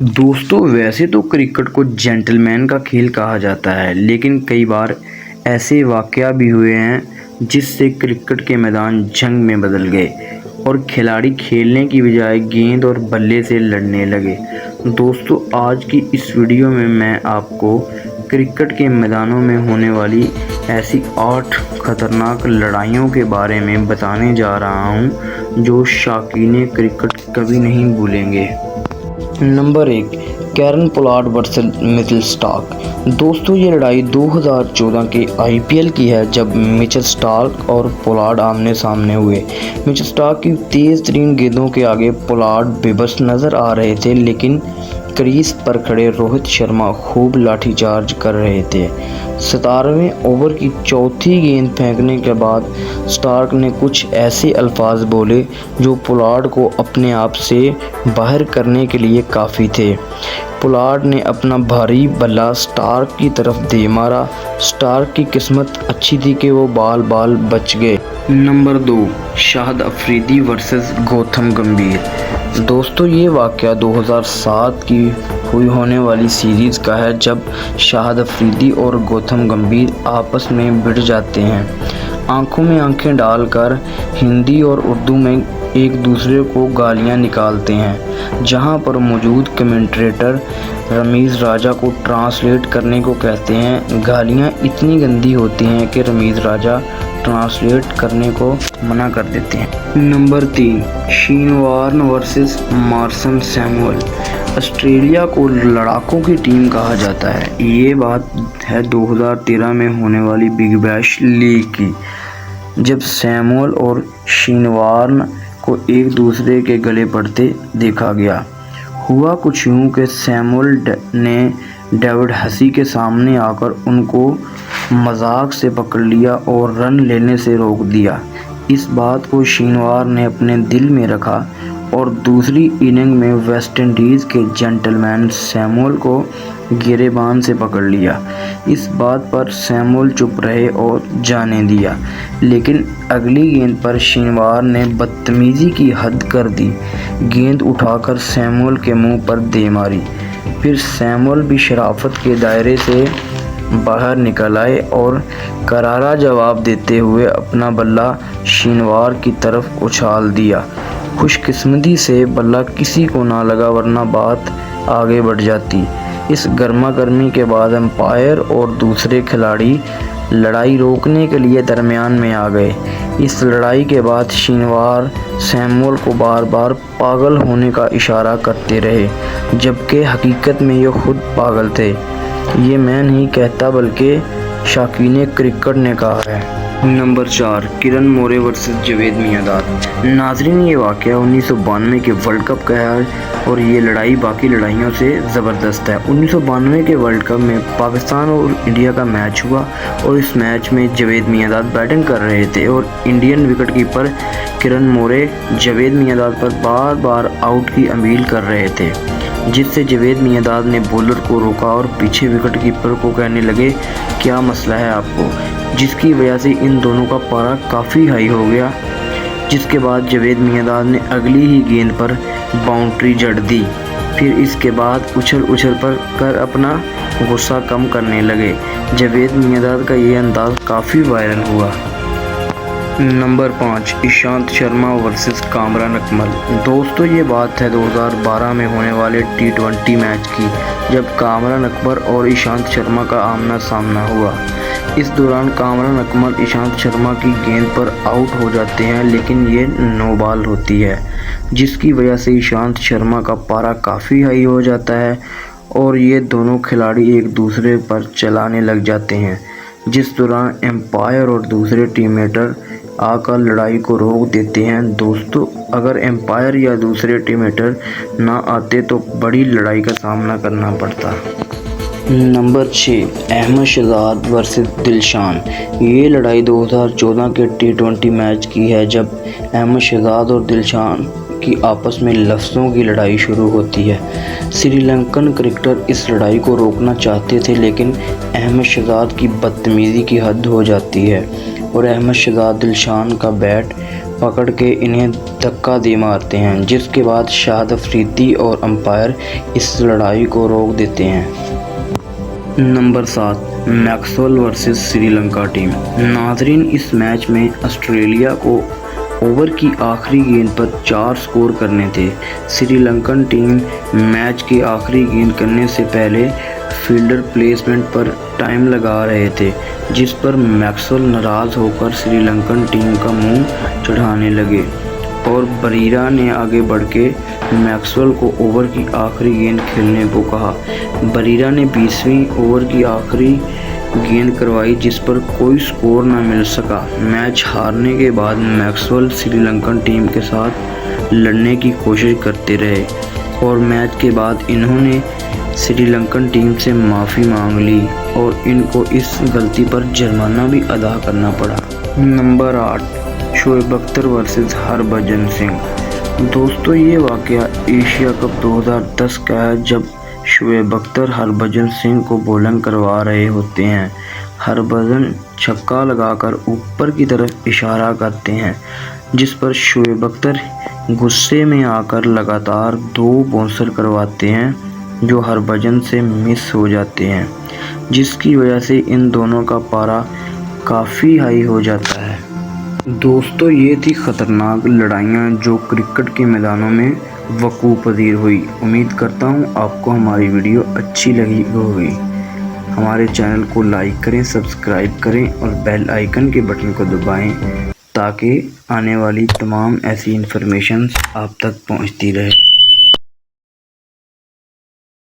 दोस्तों, वैसे तो क्रिकेट को जेंटलमैन का खेल कहा जाता है, लेकिन कई बार ऐसे वाक़या भी हुए हैं जिससे क्रिकेट के मैदान जंग में बदल गए और खिलाड़ी खेलने की बजाय गेंद और बल्ले से लड़ने लगे। दोस्तों, आज की इस वीडियो में मैं आपको क्रिकेट के मैदानों में होने वाली ऐसी 8 खतरनाक लड़ाइयों के बारे में बताने जा रहा हूं जो शौकीन क्रिकेट कभी नहीं भूलेंगे। Number 1, Kieron Pollard versus Mitchell Starc. दोस्तों, ये लड़ाई 2014 के आईपीएल की है, जब मिचेल स्टार्क और पोलार्ड आमने सामने हुए। मिचेल स्टार्क की तेज़ तरीन गेंदों के आगे पोलार्ड बेबस नज़र आ रहे थे, लेकिन क्रीज पर खड़े रोहित शर्मा खूब लाठीचार्ज कर रहे थे। 17वें ओवर की चौथी गेंद फेंकने के बाद स्टार्क ने कुछ ऐसे अल्फाज बोले जो पोलार्ड को अपने आप से बाहर करने के लिए काफ़ी थे। पोलार्ड ने अपना भारी बल्ला स्टार्क की तरफ दे मारा। स्टार्क की किस्मत अच्छी थी कि वो बाल बच गए। नंबर 2, शाहिद अफरीदी वर्सेस गौतम गंभीर। दोस्तों, ये वाक़या 2007 की होने वाली सीरीज़ का है, जब शाहिद अफरीदी और गौतम गंभीर आपस में भिड़ जाते हैं। आंखों में आंखें डालकर हिंदी और उर्दू में एक दूसरे को गालियां निकालते हैं, जहां पर मौजूद कमेंटेटर रमीज़ राजा को ट्रांसलेट करने को कहते हैं। गालियां इतनी गंदी होती हैं कि रमीज़ राजा ट्रांसलेट करने को मना कर देते हैं। Number 3, Shane Warne versus Marlon Samuels. Australia को लड़ाकों की टीम कहा जाता है। ये बात है 2013 में होने वाली बिग बैश लीग की, जब सैमुअल और शेन वॉर्न को एक दूसरे के गले पड़ते देखा गया। हुआ कुछ यूँ कि सैमुअल ने डेविड हसी के सामने आकर उनको मजाक से पकड़ लिया और रन लेने से रोक दिया। इस बात को शेन वॉर्न ने अपने दिल में रखा और दूसरी इनिंग में वेस्ट इंडीज़ के जेंटलमैन सैमुअल को गिरेबान से पकड़ लिया। इस बात पर सैमुअल चुप रहे और जाने दिया, लेकिन अगली गेंद पर शेन वॉर्न ने बदतमीज़ी की हद कर दी। गेंद उठाकर सैमुअल के मुंह पर दे मारी। फिर सैमुअल भी शराफत के दायरे से बाहर निकल आए और करारा जवाब देते हुए अपना बल्ला शेन वॉर्न की तरफ उछाल दिया। खुशकिस्मती से बल्ला किसी को ना लगा, वरना बात आगे बढ़ जाती। इस गर्मा गर्मी के बाद अंपायर और दूसरे खिलाड़ी लड़ाई रोकने के लिए दरमियान में आ गए। इस लड़ाई के बाद शेन वॉर्न सैमुअल को बार बार पागल होने का इशारा करते रहे, जबकि हकीकत में ये खुद पागल थे। ये मैं नहीं कहता, बल्कि शौकीन क्रिकेट ने कहा है। Number 4, Kiran More versus Javed Miandad. नाज़रीन, ये वाक़या 1992 के वर्ल्ड कप का है और ये लड़ाई बाकी लड़ाइयों से ज़बरदस्त है। 1992 के वर्ल्ड कप में पाकिस्तान और इंडिया का मैच हुआ और इस मैच में जावेद मियांदाद बैटिंग कर रहे थे और इंडियन विकेटकीपर किरण मोरे जावेद मियांदाद पर बार बार आउट की अपील कर रहे थे, जिससे जावेद मियांदाद ने बॉलर को रोका और पीछे विकेटकीपर को कहने लगे, क्या मसला है आपको, जिसकी वजह से इन दोनों का पारा काफ़ी हाई हो गया। जिसके बाद जावेद मियांदाद ने अगली ही गेंद पर बाउंड्री जड़ दी। फिर इसके बाद उछल कर अपना गुस्सा कम करने लगे। जावेद मियांदाद का ये अंदाज़ काफ़ी वायरल हुआ। Number 5, Ishant Sharma versus Kamran Akmal. दोस्तों, ये बात है 2012 में होने वाले T20 मैच की, जब कामरान अकमल और ईशांत शर्मा का आमना सामना हुआ। इस दौरान कामरान अकमल ईशांत शर्मा की गेंद पर आउट हो जाते हैं, लेकिन ये नो बॉल होती है, जिसकी वजह से ईशांत शर्मा का पारा काफ़ी हाई हो जाता है और ये दोनों खिलाड़ी एक दूसरे पर चलाने लग जाते हैं। जिस दौरान एम्पायर और दूसरे टीममेटर आकर लड़ाई को रोक देते हैं। दोस्तों, अगर एम्पायर या दूसरे टीममेटर ना आते तो बड़ी लड़ाई का सामना करना पड़ता। Number 6, Ahmed Shehzad versus Dilshan. ये लड़ाई 2014 के T20 मैच की है, जब अहमद शहजाद और दिलशान की आपस में लफ्ज़ों की लड़ाई शुरू होती है। श्रीलंकन क्रिकेटर इस लड़ाई को रोकना चाहते थे, लेकिन अहमद शहजाद की बदतमीज़ी की हद हो जाती है और अहमद शहजाद दिलशान का बैट پکڑ کے انہیں دھکا دے مارتے ہیں، جس کے بعد شاہد افریدی اور امپائر اس لڑائی کو روک دیتے ہیں۔ Number 7، Maxwell versus Sri Lanka team. ناظرین، اس میچ میں آسٹریلیا کو اوور کی آخری گیند پر 4 سکور کرنے تھے۔ سری لنکن ٹیم میچ کی آخری گیند کرنے سے پہلے فیلڈر پلیسمنٹ پر ٹائم لگا رہے تھے، جس پر میکسویل ناراض ہو کر سری لنکن ٹیم کا منہ چڑھانے لگے اور بریرا نے آگے بڑھ کے میکسویل کو اوور کی آخری گیند کھیلنے کو کہا۔ بریرا نے 20ویں اوور کی آخری گیند کروائی، جس پر کوئی سکور نہ مل سکا۔ میچ ہارنے کے بعد میکسویل سری لنکن ٹیم کے ساتھ لڑنے کی کوشش کرتے رہے اور میچ کے بعد انہوں نے سری لنکن ٹیم سے معافی مانگ لی اور ان کو اس غلطی پر جرمانہ بھی ادا کرنا پڑا۔ Number 8، Shoaib Akhtar versus Harbhajan Singh. دوستو، یہ واقعہ ایشیا کپ 2010 کا ہے، جب شعیب اختر ہربھجن سنگھ کو بولنگ کروا رہے ہوتے ہیں۔ ہربھجن چھکا لگا کر اوپر کی طرف اشارہ کرتے ہیں، جس پر شعیب اختر غصے میں آ کر لگاتار 2 باؤنسر کرواتے ہیں جو ہربھجن سے مس ہو جاتے ہیں، جس کی وجہ سے ان دونوں کا پارا کافی ہائی ہو جاتا ہے۔ دوستو، یہ تھی خطرناک لڑائیاں جو کرکٹ کے میدانوں میں وقوع پذیر ہوئی۔ امید کرتا ہوں آپ کو ہماری ویڈیو اچھی لگی ہوگی۔ ہمارے چینل کو لائک کریں، سبسکرائب کریں اور بیل آئیکن کے بٹن کو دبائیں تاکہ آنے والی تمام ایسی انفارمیشنز آپ تک پہنچتی رہے۔